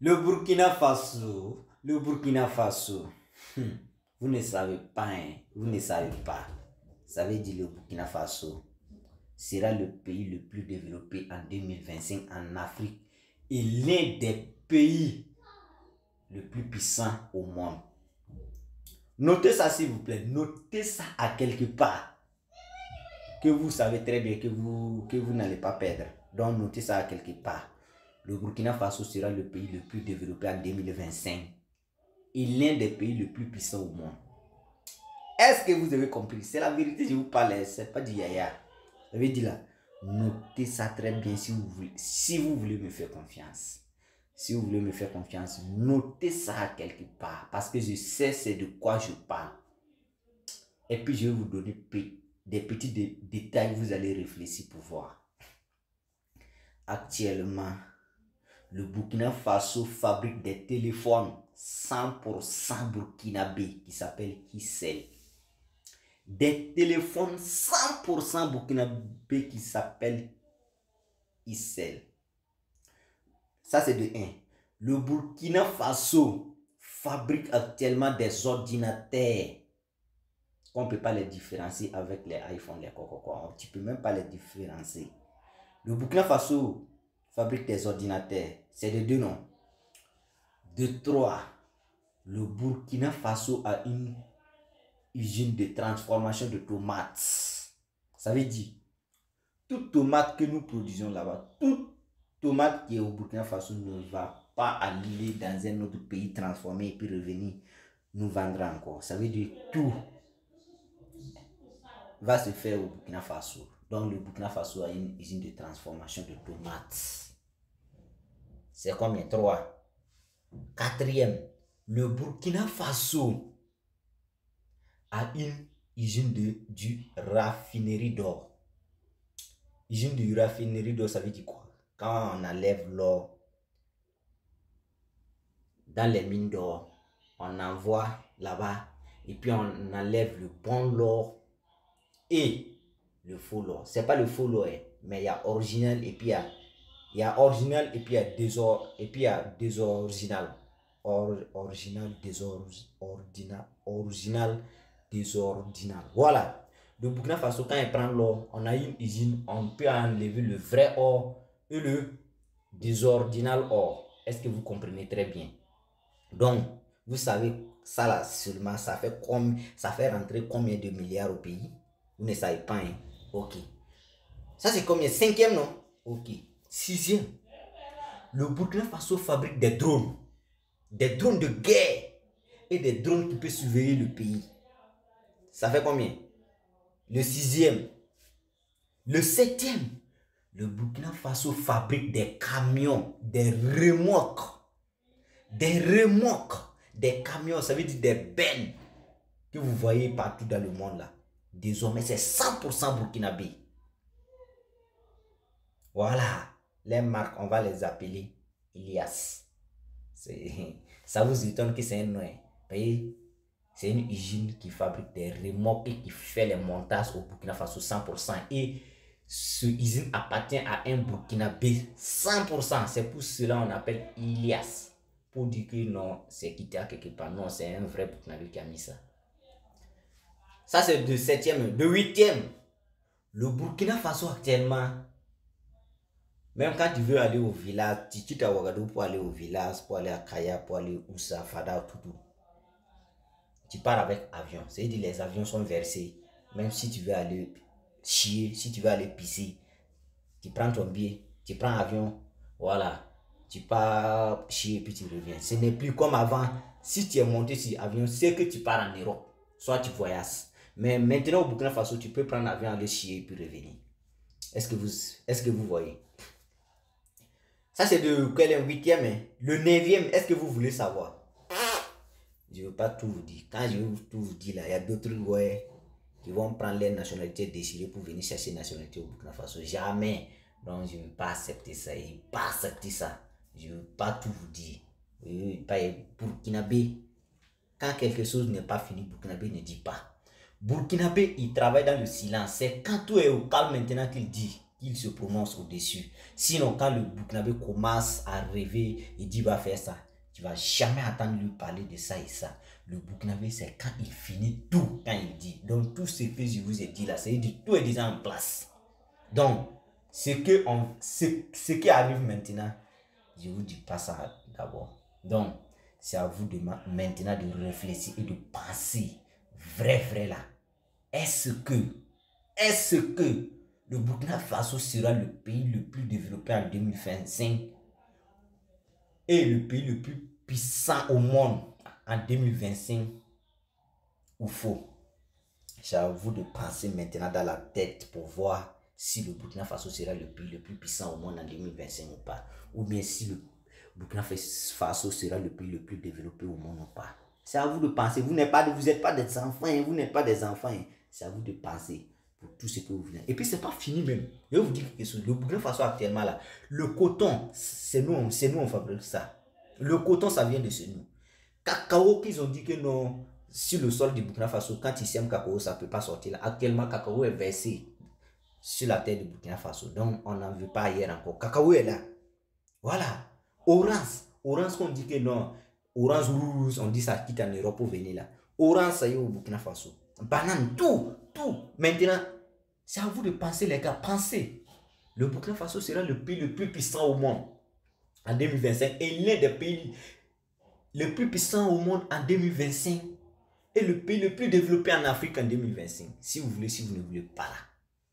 Le Burkina Faso, le Burkina Faso, vous ne savez pas, hein, vous ne savez pas. Ça veut dire le Burkina Faso sera le pays le plus développé en 2025 en Afrique et l'un des pays le plus puissants au monde. Notez ça s'il vous plaît, notez ça à quelque part. Que vous savez très bien que vous n'allez pas perdre. Donc notez ça à quelque part. Le Burkina Faso sera le pays le plus développé en 2025 et l'un des pays les plus puissants au monde. Est-ce que vous avez compris? C'est la vérité, je vous parle, c'est pas du yaya. Ça veut dire là, notez ça très bien si vous voulez me faire confiance. Si vous voulez me faire confiance, notez ça à quelque part parce que je sais c'est de quoi je parle. Et puis je vais vous donner des petits détails, vous allez réfléchir pour voir. Actuellement, le Burkina Faso fabrique des téléphones 100% burkinabé qui s'appellent Kissel. Des téléphones 100% burkinabé qui s'appellent Kissel. Ça c'est de 1. Le Burkina Faso fabrique actuellement des ordinateurs qu'on ne peut pas les différencier avec les iPhones, les coco. Tu ne peux même pas les différencier. Le Burkina Faso fabrique des ordinateurs. C'est de 2 noms. De 3. Le Burkina Faso a une usine de transformation de tomates. Ça veut dire, toute tomate que nous produisons là-bas, toute tomate qui est au Burkina Faso ne va pas aller dans un autre pays transformer et puis revenir nous vendre encore. Ça veut dire tout va se faire au Burkina Faso. Donc le Burkina Faso a une usine de transformation de tomates. C'est combien? 3. 4e, le Burkina Faso a une usine du raffinerie d'or. Usine du raffinerie d'or, ça veut dire quoi? Quand on enlève l'or dans les mines d'or, on envoie là-bas et puis on enlève le bon l'or et le faux l'or. C'est pas le faux l'or, mais il y a original et puis il y a original et puis il y a désoriginal. Original, désordinal. Voilà. Le Burkina Faso, quand il prend l'or, on a une usine, on peut enlever le vrai or et le désordinal or. Est-ce que vous comprenez très bien? Donc, vous savez, ça là seulement, ça fait rentrer combien de milliards au pays? Vous ne savez pas, hein? Ok. Ça c'est combien? 5e, non? Ok. 6e. Le Burkina Faso fabrique des drones. Des drones de guerre. Et des drones qui peuvent surveiller le pays. Ça fait combien? Le 6e. Le 7e. Le Burkina Faso fabrique des camions, des remorques. Des remorques. Des camions, ça veut dire des bennes que vous voyez partout dans le monde là. Désormais, c'est 100% burkinabé. Voilà. Les marques, on va les appeler Ilias. Ça vous étonne que c'est un nom. C'est une usine qui fabrique des remorques et qui fait les montages au Burkina Faso 100%. Et cette usine appartient à un Burkinabé 100%. C'est pour cela qu'on appelle Ilias. Pour dire que non, c'est quitté à quelque part. Non, c'est un vrai Burkinabé qui a mis ça. Ça, c'est de 7e. De 8e. Le Burkina Faso actuellement, même quand tu veux aller au village, tu quittes à Ouagadougou pour aller au village, pour aller à Kaya, pour aller à Oussa, Fada, tout. Tu pars avec avion. C'est-à-dire les avions sont versés. Même si tu veux aller chier, si tu veux aller pisser, tu prends ton billet, tu prends avion, voilà. Tu pars chier puis tu reviens. Ce n'est plus comme avant. Si tu es monté sur avion, c'est que tu pars en Europe. Soit tu voyages. Mais maintenant au Burkina Faso, tu peux prendre l'avion, aller chier puis revenir. Est-ce que vous voyez? Ça c'est de quel est 8e, hein? Le 9e, est-ce que vous voulez savoir? Je ne veux pas tout vous dire. Quand je veux tout vous dire là, il y a d'autres ouais, qui vont prendre les nationalités désirées pour venir chercher nationalité au Burkina Faso. Jamais. Donc je ne veux pas accepter ça. Je ne veux pas accepter ça. Je ne veux pas tout vous dire. Pas Burkinabé. Quand quelque chose n'est pas fini, Burkinabé ne dit pas. Burkinabé, il travaille dans le silence. C'est quand tout est au calme maintenant qu'il dit. qu'il se prononce au-dessus. Sinon, quand le Burkinabé commence à rêver, il dit va faire ça, tu vas jamais entendre lui parler de ça et ça. Le Burkinabé, c'est quand il finit tout, quand il dit. Donc, tout ce que je vous ai dit là, c'est tout est déjà en place. Donc, ce qui arrive maintenant, je ne vous dis pas ça d'abord. Donc, c'est à vous de maintenant de réfléchir et de penser vrai là. Est-ce que le Burkina Faso sera le pays le plus développé en 2025 et le pays le plus puissant au monde en 2025 ou faux? C'est à vous de penser maintenant dans la tête pour voir si le Burkina Faso sera le pays le plus puissant au monde en 2025 ou pas. Ou bien si le Burkina Faso sera le pays le plus développé au monde ou pas. C'est à vous de penser. Vous n'êtes pas des enfants. Vous n'êtes pas des enfants. C'est à vous de penser pour tout ce que vous voulez. Et puis, ce n'est pas fini même. Je vais vous dire quelque chose. Le Burkina Faso actuellement, là, le coton, c'est nous, on fabrique ça. Le coton, ça vient de chez nous. Cacao, qu'ils ont dit que non, sur le sol du Burkina Faso, quand ils sèment cacao, ça ne peut pas sortir là. Actuellement, cacao est versé sur la terre du Burkina Faso. Donc, on n'en veut pas hier encore. Cacao est là. Voilà. Orange qu'on dit que non. Orange rouge, on dit ça quitte en Europe pour venir là. Orange, ça y est au Burkina Faso. Banane, tout. Maintenant, c'est à vous de penser, les gars. Pensez. Le Burkina Faso sera le pays le plus puissant au monde en 2025. Et l'un des pays le plus puissant au monde en 2025. Et le pays le plus développé en Afrique en 2025. Si vous voulez, si vous ne voulez pas là.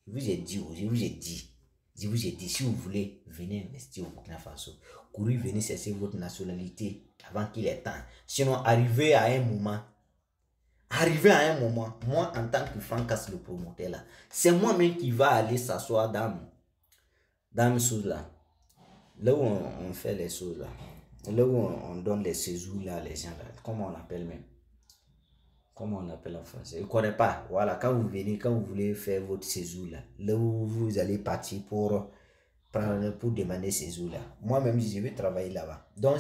Je vous ai dit, si vous voulez, venez investir au Burkina Faso. Courir, venez chercher votre nationalité avant qu'il ait temps. Sinon, arrivez à un moment, moi en tant que Franck, le promoteur là, c'est moi-même qui va aller s'asseoir dans mes choses là. Là où on fait les choses là. Là où on donne les séjours là, les gens là. Comment on appelle même? Comment on appelle en français? Je ne connais pas. Voilà, quand vous venez, quand vous voulez faire votre séjour là, là où vous allez partir pour demander séjour là. Moi-même, je vais travailler là-bas. Donc,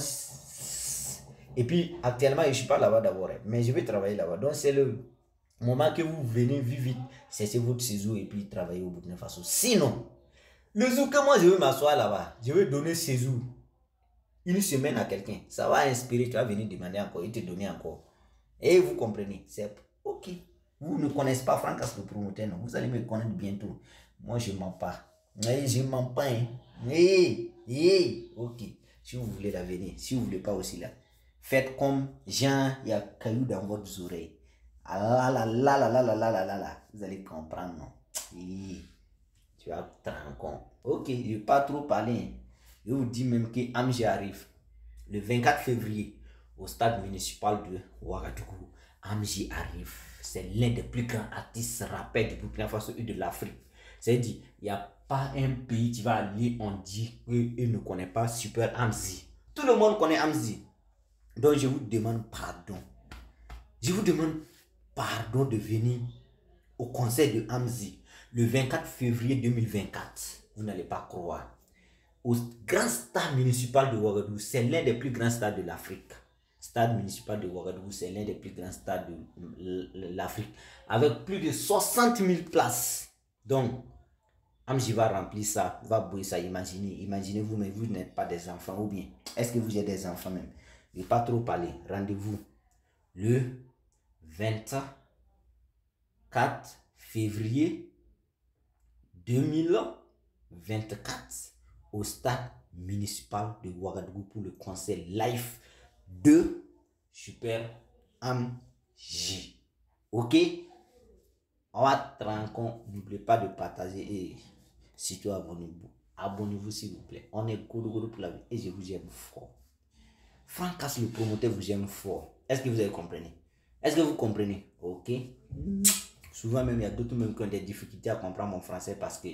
et puis, actuellement, je ne suis pas là-bas d'abord, mais je vais travailler là-bas. Donc, c'est le moment que vous venez vite, cessez votre séjour et puis travailler au Burkina Faso. Sinon, le jour que moi, je vais m'asseoir là-bas, je vais donner séjour une semaine à quelqu'un. Ça va inspirer, tu vas venir demander encore, il te donner encore. Et vous comprenez, c'est ok. Vous ne connaissez pas Franck le promoteur, non. Vous allez me connaître bientôt. Moi, je ne mens pas. Je ne mens pas. Hein. Ok. Si vous voulez la venir, si vous ne voulez pas aussi là, faites comme Jean, il y a caillou dans votre oreille. Ah là là là là là là là là là. Vous allez comprendre, non. Tu vas te rendre compte. Ok, je ne vais pas trop parler. Je vous dis même que Amji arrive le 24 février. Au stade municipal de Ouagadougou, Amji arrive. C'est l'un des plus grands artistes rappeurs du Burkina Faso et de l'Afrique. C'est-à-dire, il n'y a pas un pays qui va aller, on dit qu'il ne connaît pas Super Amzi. Tout le monde connaît Amzi. Donc, je vous demande pardon. Je vous demande pardon de venir au concert de Amzi le 24 février 2024. Vous n'allez pas croire. Au grand stade municipal de Ouagadougou, c'est l'un des plus grands stades de l'Afrique. Stade municipal de Ouagadougou, c'est l'un des plus grands stades de l'Afrique, avec plus de 60 000 places. Donc, Amji va remplir ça, va bouiller ça. Imaginez-vous, mais vous n'êtes pas des enfants, ou bien, est-ce que vous êtes des enfants même? Je ne vais pas trop parler. Rendez-vous le 24 février 2024 au stade municipal de Ouagadougou pour le concert live de Super Amji. Ok? On va te rendre compte. N'oubliez pas de partager et surtout abonnez-vous. Abonnez-vous s'il vous plaît. On est gourou pour la vie et je vous aime fort. Franck Casse le promoteur vous aime fort. Est-ce que vous avez compris? Est-ce que vous comprenez? Ok? Souvent même il y a d'autres même qui ont des difficultés à comprendre mon français parce que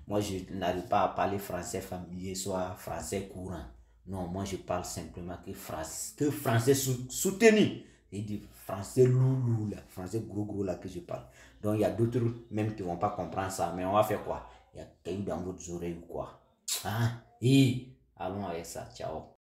moi je n'arrive pas à parler français familier, soit français courant. Non, moi je parle simplement que français soutenu. Et du français loulou là, français gros là que je parle. Donc il y a d'autres même qui ne vont pas comprendre ça. Mais on va faire quoi? Il y a quelqu'un dans votre oreille ou quoi? Hein? Et allons avec ça. Ciao.